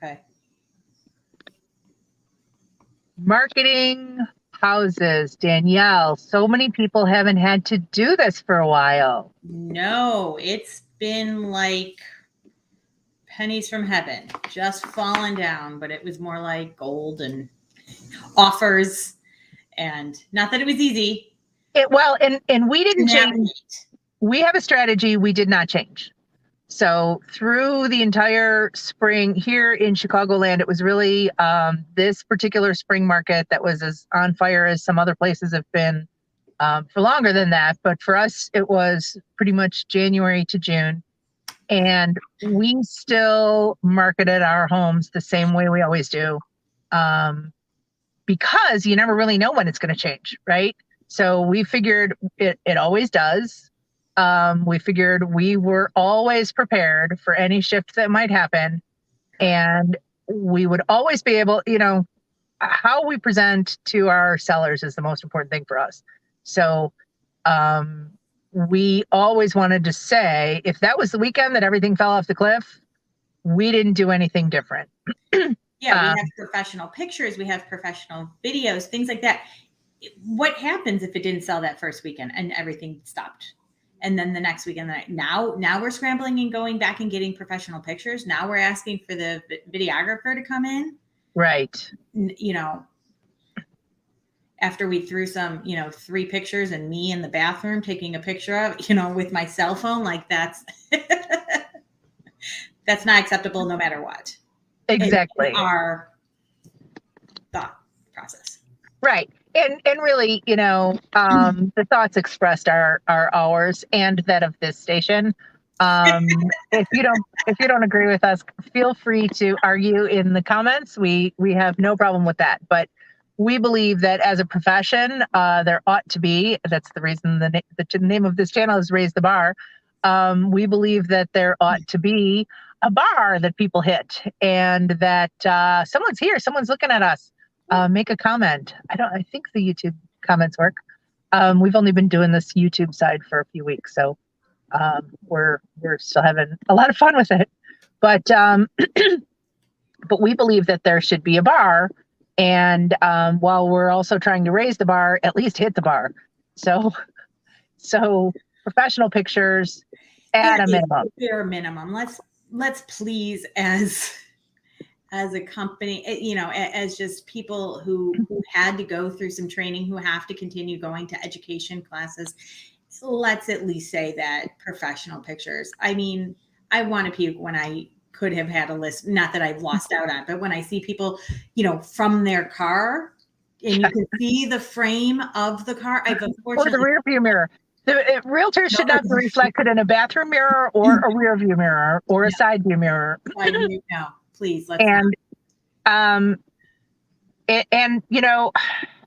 Okay. Marketing houses. Danielle, so many people haven't had to do this for a while. No, it's been like pennies from heaven, just falling down, but it was more like gold and offers, and not that it was easy. And we didn't change. We have a strategy we did not change. So through the entire spring here in Chicagoland, it was really this particular spring market that was as on fire as some other places have been for longer than that. But for us, it was pretty much January to June. And we still marketed our homes the same way we always do, because you never really know when it's going to change, right? So we figured it always does. We figured we were always prepared for any shift that might happen. And we would always be able, how we present to our sellers is the most important thing for us. So we always wanted to say, if that was the weekend that everything fell off the cliff, we didn't do anything different. Yeah, we have professional pictures, we have professional videos, things like that. What happens if it didn't sell that first weekend and everything stopped? And then the next weekend, now we're scrambling and going back and getting professional pictures. Now we're asking for the videographer to come in. Right. After we threw some, 3 pictures and me in the bathroom taking a picture of, with my cell phone, like that's not acceptable no matter what. Exactly. Our thought process. Right. And really, the thoughts expressed are ours and that of this station. If you don't agree with us, feel free to argue in the comments. We have no problem with that. But we believe that as a profession, there ought to be. That's the reason the name of this channel is Raise the Bar. We believe that there ought to be a bar that people hit, and that someone's here, someone's looking at us. Make a comment. I think the YouTube comments work. We've only been doing this YouTube side for a few weeks, so we're still having a lot of fun with it. But but we believe that there should be a bar, and while we're also trying to raise the bar, at least hit the bar. So professional pictures at a minimum. Bare minimum. Let's please, as a company, as just people who had to go through some training, who have to continue going to education classes, let's at least say that professional pictures. I mean, I want to puke when I could have had a list, not that I've lost out on, but when I see people, from their car and you can see the frame of the car. Or the rear view mirror. The realtors should not be reflected in a bathroom mirror or a rear view mirror or a side view mirror. No, please. Let's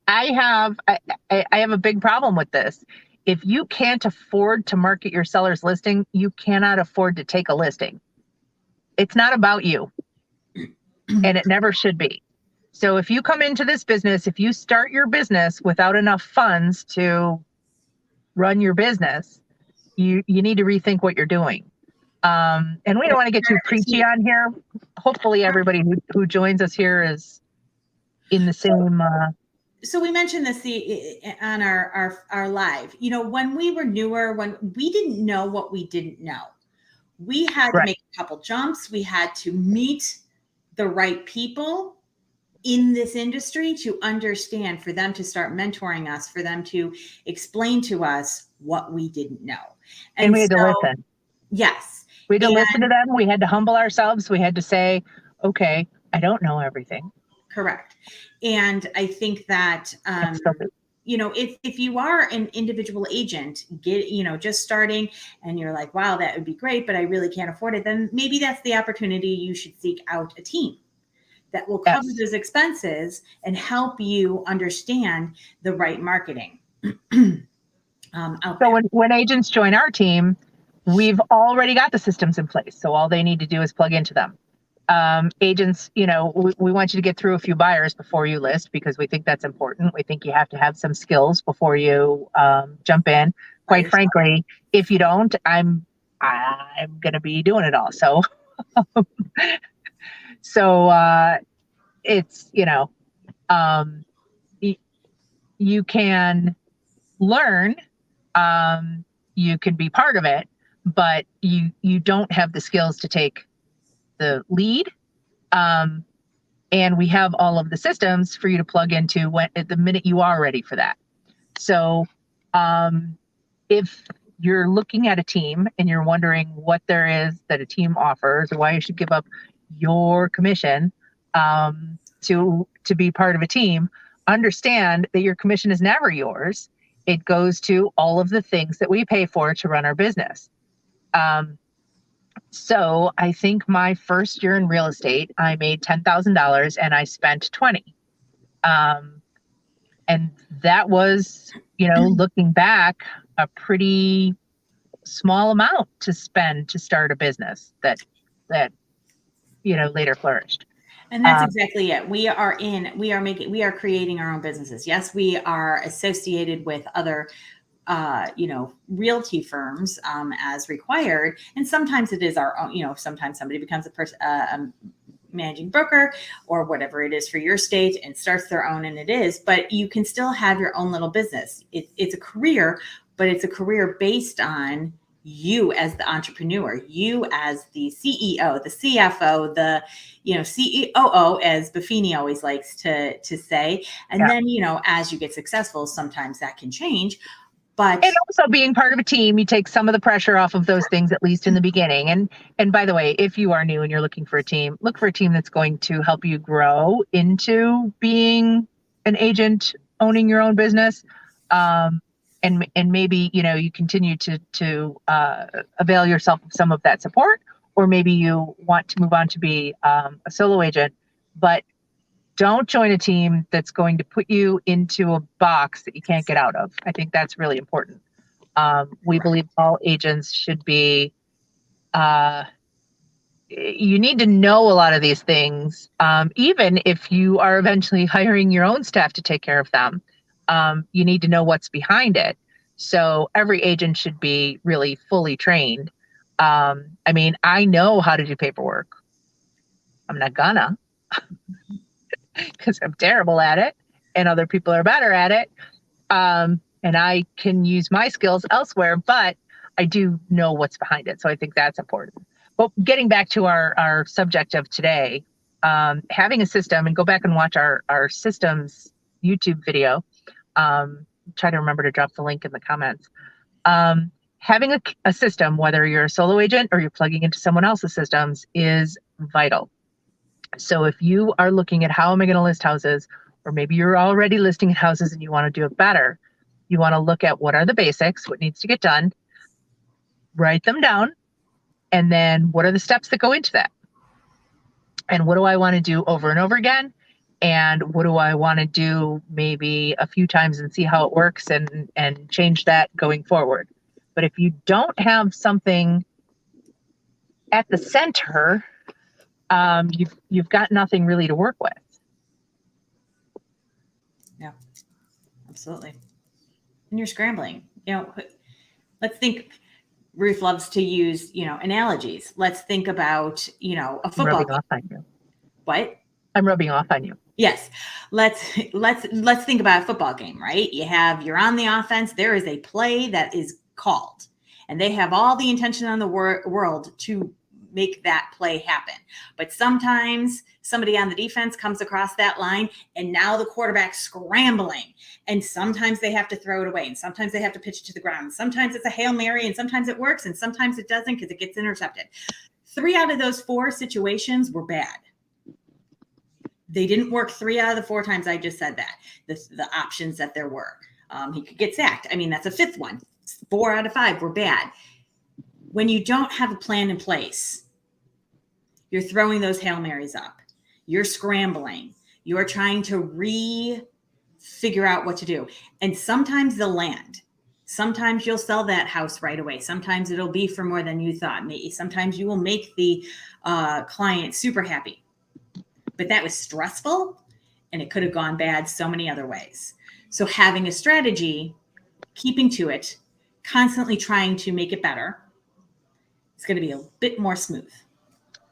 I have a big problem with this. If you can't afford to market your seller's listing, you cannot afford to take a listing. It's not about you, and it never should be. So if you come into this business, if you start your business without enough funds to run your business, you need to rethink what you're doing. And we don't want to get too preachy on here. Hopefully everybody who joins us here is in the same. So we mentioned this on our live, when we were newer, when we didn't know what we didn't know, we had to make a couple jumps. We had to meet the right people in this industry to understand, for them to start mentoring us, for them to explain to us what we didn't know. And we had to listen. Yes. We had to listen to them. We had to humble ourselves. We had to say, okay, I don't know everything. Correct. And I think that, if you are an individual agent, just starting, and you're like, wow, that would be great, but I really can't afford it, then maybe that's the opportunity. You should seek out a team that will cover those expenses and help you understand the right marketing. So when agents join our team, we've already got the systems in place. So all they need to do is plug into them. Agents, we want you to get through a few buyers before you list, because we think that's important. We think you have to have some skills before you jump in. Quite frankly, if you don't, I'm going to be doing it all. So So it's, um, you can learn, you can be part of it, but you don't have the skills to take the lead. And we have all of the systems for you to plug into at the minute you are ready for that. So if you're looking at a team and you're wondering what there is that a team offers or why you should give up your commission to be part of a team, understand that your commission is never yours. It goes to all of the things that we pay for to run our business. So I think my first year in real estate, I made $10,000 and I spent 20. And that was, looking back, a pretty small amount to spend to start a business that later flourished. And that's exactly it. We are creating our own businesses. Yes, we are associated with other realty firms as required. And sometimes it is our own, sometimes somebody becomes a managing broker or whatever it is for your state and starts their own, and it is, but you can still have your own little business. It's a career, but it's a career based on you as the entrepreneur, you as the CEO, the CFO, the COO, as Buffini always likes to say. And then, as you get successful, sometimes that can change. And also being part of a team, you take some of the pressure off of those things, at least in the beginning. And by the way, if you are new and you're looking for a team, look for a team that's going to help you grow into being an agent, owning your own business. And maybe, you continue to avail yourself of some of that support, or maybe you want to move on to be a solo agent, but don't join a team that's going to put you into a box that you can't get out of. I think that's really important. We believe all agents should be, you need to know a lot of these things, even if you are eventually hiring your own staff to take care of them. You need to know what's behind it. So every agent should be really fully trained. I know how to do paperwork. I'm not gonna. Because I'm terrible at it and other people are better at it. And I can use my skills elsewhere, but I do know what's behind it. So I think that's important. But getting back to our subject of today, having a system, and go back and watch our systems YouTube video. Try to remember to drop the link in the comments. Having a system, whether you're a solo agent or you're plugging into someone else's systems, is vital. So if you are looking at how am I going to list houses, or maybe you're already listing houses and you want to do it better, you want to look at what are the basics, what needs to get done, write them down, and then what are the steps that go into that? And what do I want to do over and over again? And what do I want to do maybe a few times and see how it works and change that going forward? But if you don't have something at the center, you've got nothing really to work with. Yeah, absolutely. And you're scrambling. Let's think. Ruth loves to use, analogies. Let's think about, a football. I'm rubbing off on you. What? I'm rubbing off on you. Yes. Let's think about a football game, right? You're on the offense. There is a play that is called, and they have all the intention on the world to make that play happen. But sometimes somebody on the defense comes across that line, and now the quarterback's scrambling, and sometimes they have to throw it away, and sometimes they have to pitch it to the ground. Sometimes it's a Hail Mary, and sometimes it works, and sometimes it doesn't because it gets intercepted. 3 out of those 4 situations were bad. They didn't work 3 out of the 4 times I just said that. The options that there were. He could get sacked. That's a 5th one. 4 out of 5 were bad. When you don't have a plan in place, you're throwing those Hail Marys up. You're scrambling. You're trying to figure out what to do. And sometimes they'll land. Sometimes you'll sell that house right away. Sometimes it'll be for more than you thought. Sometimes you will make the client super happy. But that was stressful, and it could have gone bad so many other ways. So having a strategy, keeping to it, constantly trying to make it better, it's going to be a bit more smooth.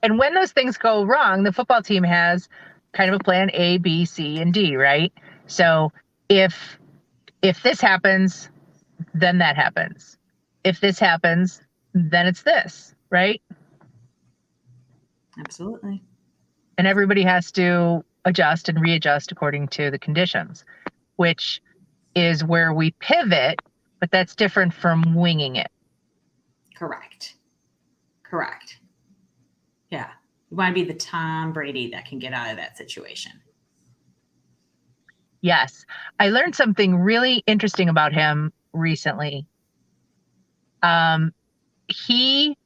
And when those things go wrong, the football team has kind of a plan A, B, C, and D, right? So if this happens, then that happens. If this happens, then it's this, right? Absolutely. And everybody has to adjust and readjust according to the conditions, which is where we pivot, but that's different from winging it. Correct. Yeah. You want to be the Tom Brady that can get out of that situation. Yes. I learned something really interesting about him recently. He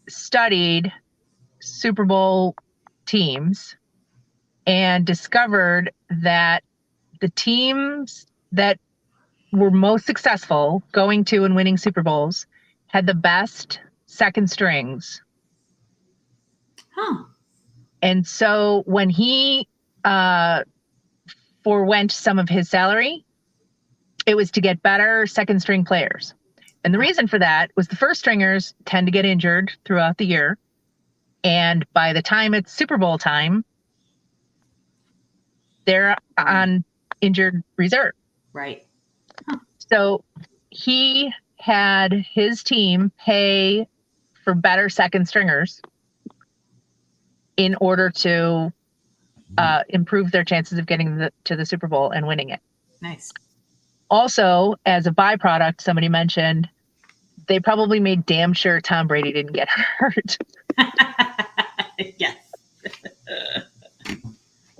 studied Super Bowl teams and discovered that the teams that were most successful going to and winning Super Bowls had the best second strings. Huh. And so when he forwent some of his salary, it was to get better second string players. And the reason for that was the first stringers tend to get injured throughout the year. And by the time it's Super Bowl time, they're on injured reserve. Right. Huh. So he had his team pay for better second stringers in order to improve their chances of getting to the Super Bowl and winning it. Nice. Also, as a byproduct, somebody mentioned they probably made damn sure Tom Brady didn't get hurt. Yes.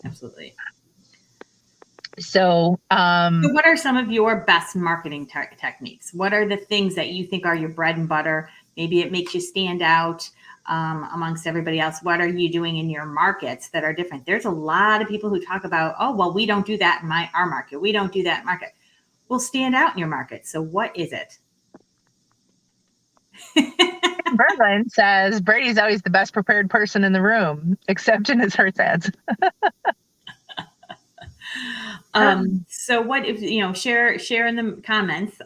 Absolutely. So what are some of your best marketing techniques? What are the things that you think are your bread and butter? Maybe it makes you stand out amongst everybody else. What are you doing in your markets that are different? There's a lot of people who talk about, oh, well, we don't do that in our market. We don't do that market. We'll stand out in your market. So what is it? Berlin says Brady's always the best prepared person in the room, except in his Hertz ads. So what if, share in the comments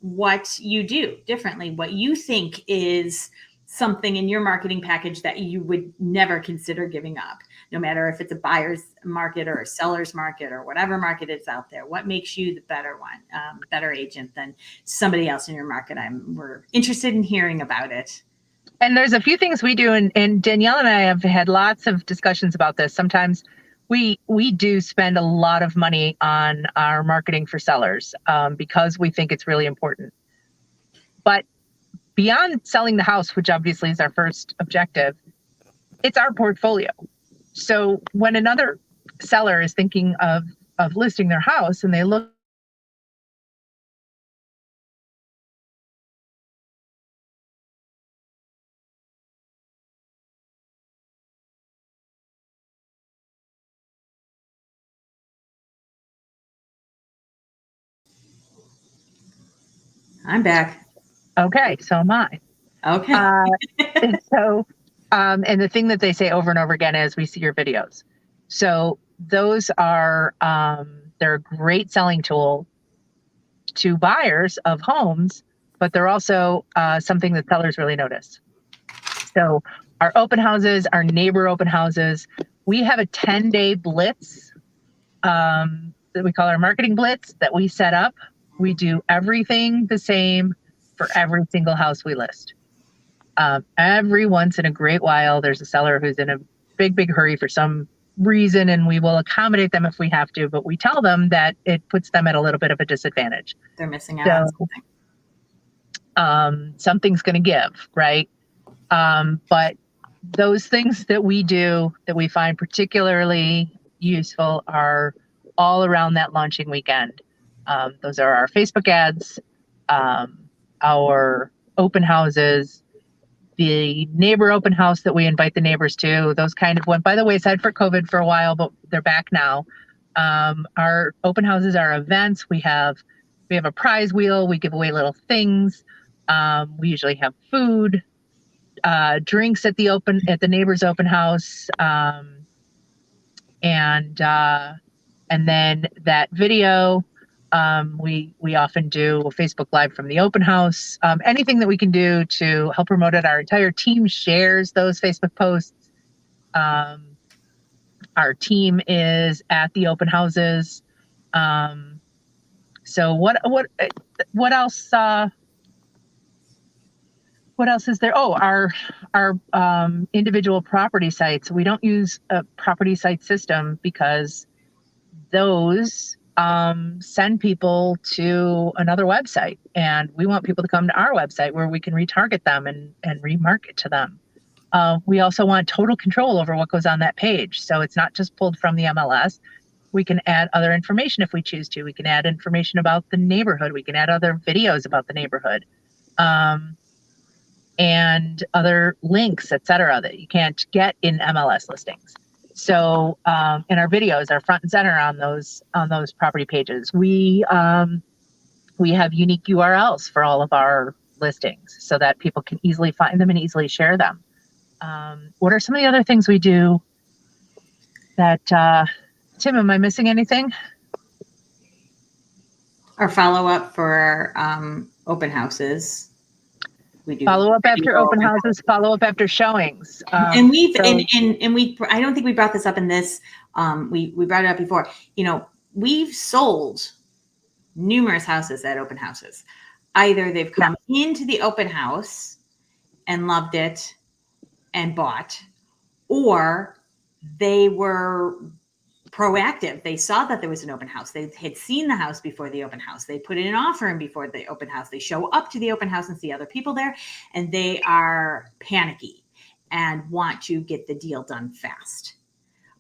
what you do differently, what you think is something in your marketing package that you would never consider giving up, no matter if it's a buyer's market or a seller's market or whatever market is out there. What makes you the better one, better agent than somebody else in your market? We're interested in hearing about it. And there's a few things we do, and Danielle and I have had lots of discussions about this. Sometimes we do spend a lot of money on our marketing for sellers because we think it's really important. But beyond selling the house, which obviously is our first objective, it's our portfolio. So when another seller is thinking of listing their house and they look I'm back. Okay, so am I. Okay. And so, and the thing that they say over and over again is, we see your videos. So those are, they're a great selling tool to buyers of homes, but they're also something that sellers really notice. So our open houses, our neighbor open houses, we have a 10-day blitz that we call our marketing blitz that we set up. We do everything the same for every single house we list. Every once in a great while, there's a seller who's in a big hurry for some reason, and we will accommodate them if we have to, but we tell them that it puts them at a little bit of a disadvantage. They're missing out on something. Something's going to give, right? But those things that we do that we find particularly useful are all around that launching weekend. Those are our Facebook ads, our open houses, the neighbor open house that we invite the neighbors to. Those kind of went by the wayside for COVID for a while, but they're back now. Our open houses are events. We have a prize wheel. We give away little things. We usually have food, drinks at the neighbor's open house. And then that video We often do a Facebook Live from the open house. Anything that we can do to help promote it. Our entire team shares those Facebook posts. Our team is at the open houses. So what else? What else is there? Oh, our individual property sites. We don't use a property site system because those send people to another website, and we want people to come to our website where we can retarget them and remarket to them. We also want total control over what goes on that page. So it's not just pulled from the MLS. We can add other information if we choose to. We can add information about the neighborhood. We can add other videos about the neighborhood. And other links, et cetera, that you can't get in MLS listings. So in our videos are front and center on those property pages. We have unique URLs for all of our listings so that people can easily find them and easily share them. What are some of the other things we do that, Tim, am I missing anything? Our follow-up for open houses. We do follow up after open houses, follow up after showings. And we've and we I don't think we brought this up in this. We brought it up before. You know, we've sold numerous houses at open houses. Either they've come into the open house and loved it and bought, or they were proactive. They saw that there was an open house. They had seen the house before the open house. They put in an offer in before the open house. They show up to the open house and see other people there, and they are panicky and want to get the deal done fast.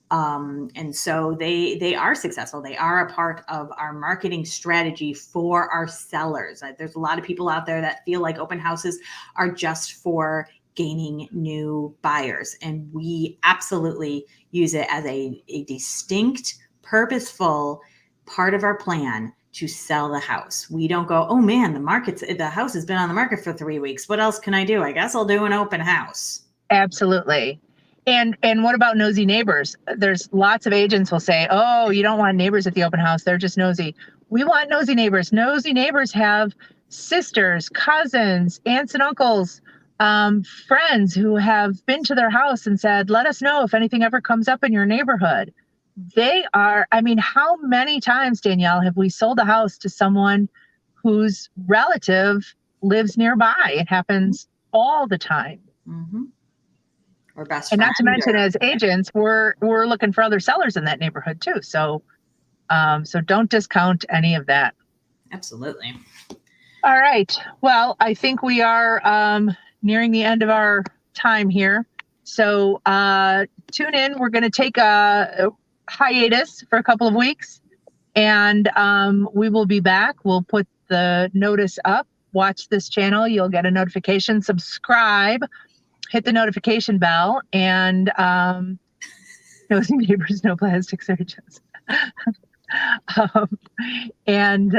And so they are successful. They are a part of our marketing strategy for our sellers. There's a lot of people out there that feel like open houses are just for gaining new buyers. And we absolutely use it as a distinct, purposeful part of our plan to sell the house. We don't go, oh man, the house has been on the market for 3 weeks. What else can I do? I guess I'll do an open house. Absolutely. And what about nosy neighbors? There's lots of agents will say, oh, you don't want neighbors at the open house. They're just nosy. We want nosy neighbors. Nosy neighbors have sisters, cousins, aunts and uncles, friends who have been to their house and said, let us know if anything ever comes up in your neighborhood. How many times, Danielle, have we sold a house to someone whose relative lives nearby? It happens all the time. Mm-hmm. Or best and friend. Not to mention, as agents, we're looking for other sellers in that neighborhood too. So don't discount any of that. Absolutely. All right. Well, I think we are nearing the end of our time here. So tune in. We're going to take a hiatus for a couple of weeks, and we will be back. We'll put the notice up. Watch this channel. You'll get a notification. Subscribe. Hit the notification bell, and nosy neighbors, no plastic surgeons. And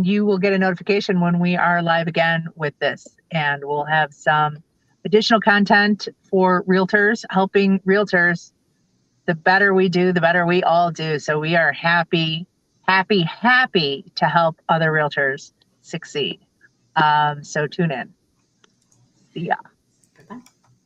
you will get a notification when we are live again with this, and we'll have some additional content for realtors, helping realtors. The better we do, the better we all do. So we are happy to help other realtors succeed. So tune in. See ya.